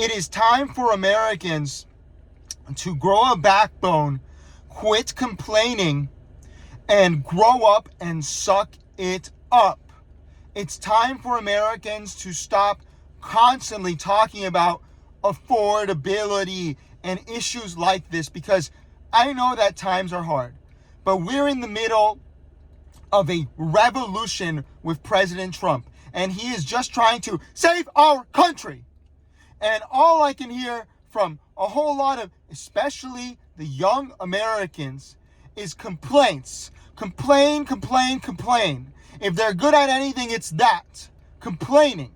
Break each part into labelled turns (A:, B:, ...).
A: It is time for Americans to grow a backbone, quit complaining, and grow up and suck it up. It's time for Americans to stop constantly talking about affordability and issues like this, because I know that times are hard, but we're in the middle of a revolution with President Trump, and he is just trying to save our country. And all I can hear from a whole lot of, especially the young Americans, is complaints. Complain. If they're good at anything, it's that. Complaining.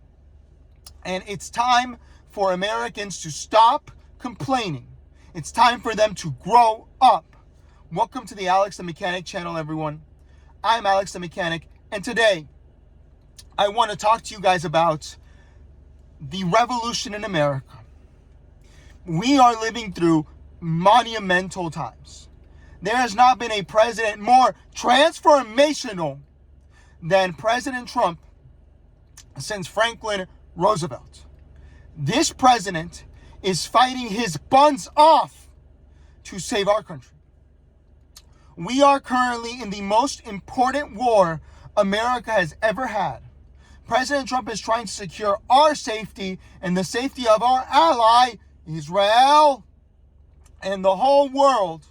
A: And it's time for Americans to stop complaining. It's time for them to grow up. Welcome to the Alex the Mechanic channel, everyone. I'm Alex the Mechanic, and today I want to talk to you guys about the revolution in America. We are living through monumental times. There has not been a president more transformational than President Trump since Franklin Roosevelt. This president is fighting his buns off to save our country. We are currently in the most important war America has ever had. President Trump is trying to secure our safety and the safety of our ally, Israel, and the whole world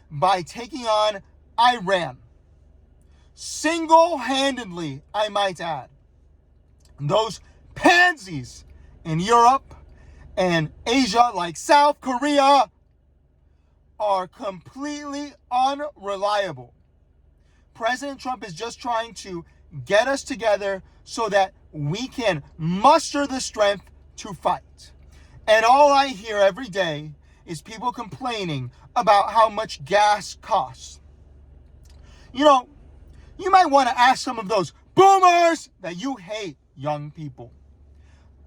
A: by taking on Iran. Single-handedly, I might add. Those pansies in Europe and Asia, like South Korea, are completely unreliable. President Trump is just trying to get us together so that we can muster the strength to fight. And all I hear every day is people complaining about how much gas costs. You know, you might want to ask some of those boomers that you hate, young people,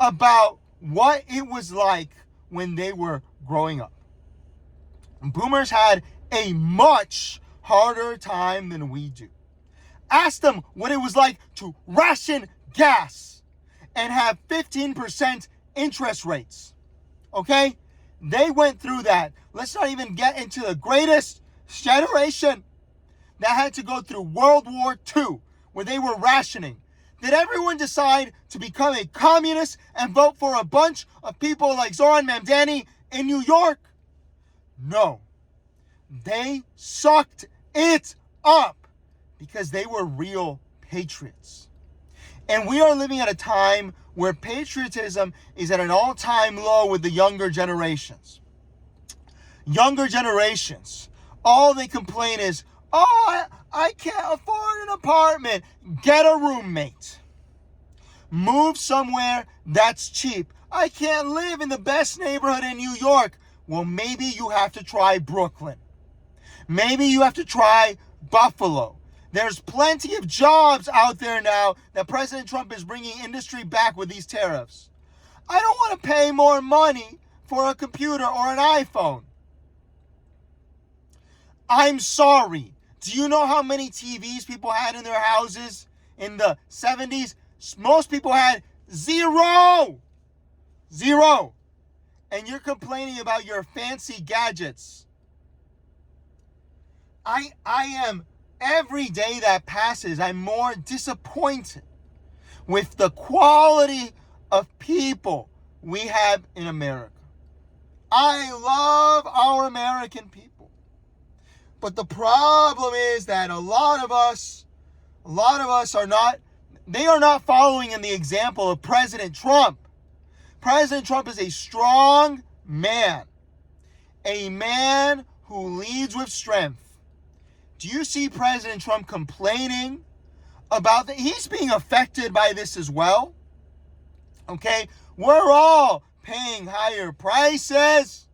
A: about what it was like when they were growing up. Boomers had a much harder time than we do. Ask them what it was like to ration gas and have 15% interest rates. Okay? They went through that. Let's not even get into the greatest generation that had to go through World War II, where they were rationing. Did everyone decide to become a communist and vote for a bunch of people like Zoran Mamdani in New York? No. They sucked it up because they were real patriots. And we are living at a time where patriotism is at an all-time low with the younger generations. Younger generations, all they complain is, I can't afford an apartment. Get a roommate. Move somewhere that's cheap. I can't live in the best neighborhood in New York. Well, maybe you have to try Brooklyn. Maybe you have to try Buffalo. There's plenty of jobs out there now that President Trump is bringing industry back with these tariffs. I don't want to pay more money for a computer or an iPhone. I'm sorry. Do you know how many TVs people had in their houses in the 70s? Most people had zero. And you're complaining about your fancy gadgets. I am, every day that passes, I'm more disappointed with the quality of people we have in America. I love our American people. But the problem is that a lot of us are not following in the example of President Trump. President Trump is a strong man, a man who leads with strength. Do you see President Trump complaining about that? He's being affected by this as well. Okay, we're all paying higher prices,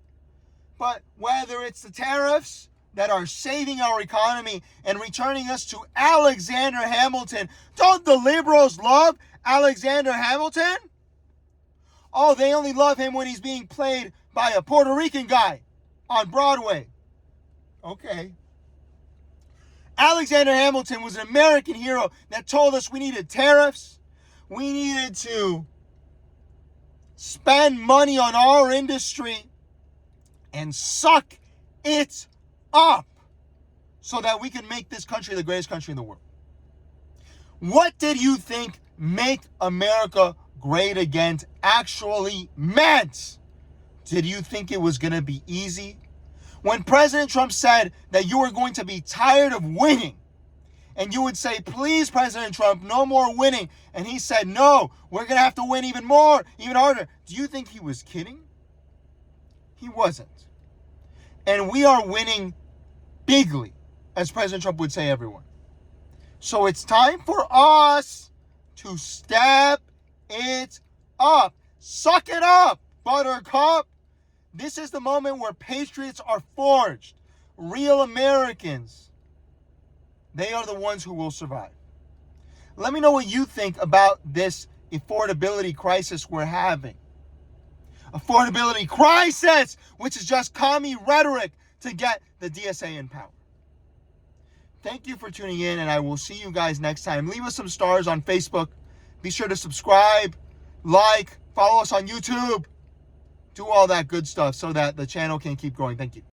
A: but whether it's the tariffs that are saving our economy and returning us to Alexander Hamilton. Don't the liberals love Alexander Hamilton? Oh, they only love him when he's being played by a Puerto Rican guy on Broadway. Okay. Alexander Hamilton was an American hero that told us we needed tariffs. We needed to spend money on our industry, and suck it up so that we can make this country the greatest country in the world. What did you think make America great again actually meant? Did you think it was going to be easy? When President Trump said that you were going to be tired of winning, and you would say, please, President Trump, no more winning. And he said, no, we're going to have to win even more, even harder. Do you think he was kidding? He wasn't. And we are winning bigly, as President Trump would say, everyone. So it's time for us to step it up. Suck it up, Buttercup. This is the moment where patriots are forged. Real Americans. They are the ones who will survive. Let me know what you think about this affordability crisis we're having. Affordability crisis, which is just commie rhetoric to get the DSA in power. Thank you for tuning in, and I will see you guys next time. Leave us some stars on Facebook. Be sure to subscribe, like, follow us on YouTube. Do all that good stuff so that the channel can keep growing. Thank you.